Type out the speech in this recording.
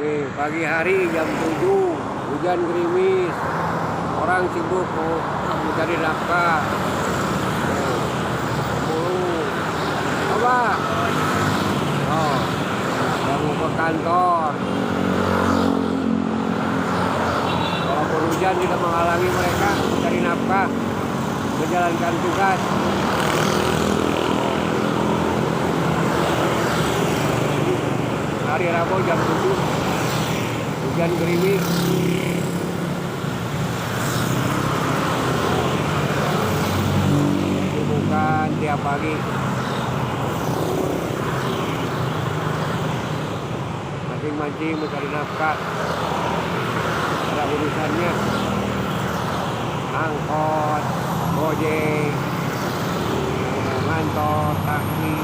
Nih, pagi hari jam 7, hujan gerimis. Orang sibuk mau mencari nafkah. Buru. Coba. Oh, yang mau ke kantor. Walaupun hujan tidak menghalangi mereka mencari nafkah, menjalankan tugas. Hari Rabu jam 7, hujan gerimis. Itu bukan tiap pagi. Mancing-mancing mencari nafkah. Ada urusannya. Angkot, gojek, ngantor, taksi.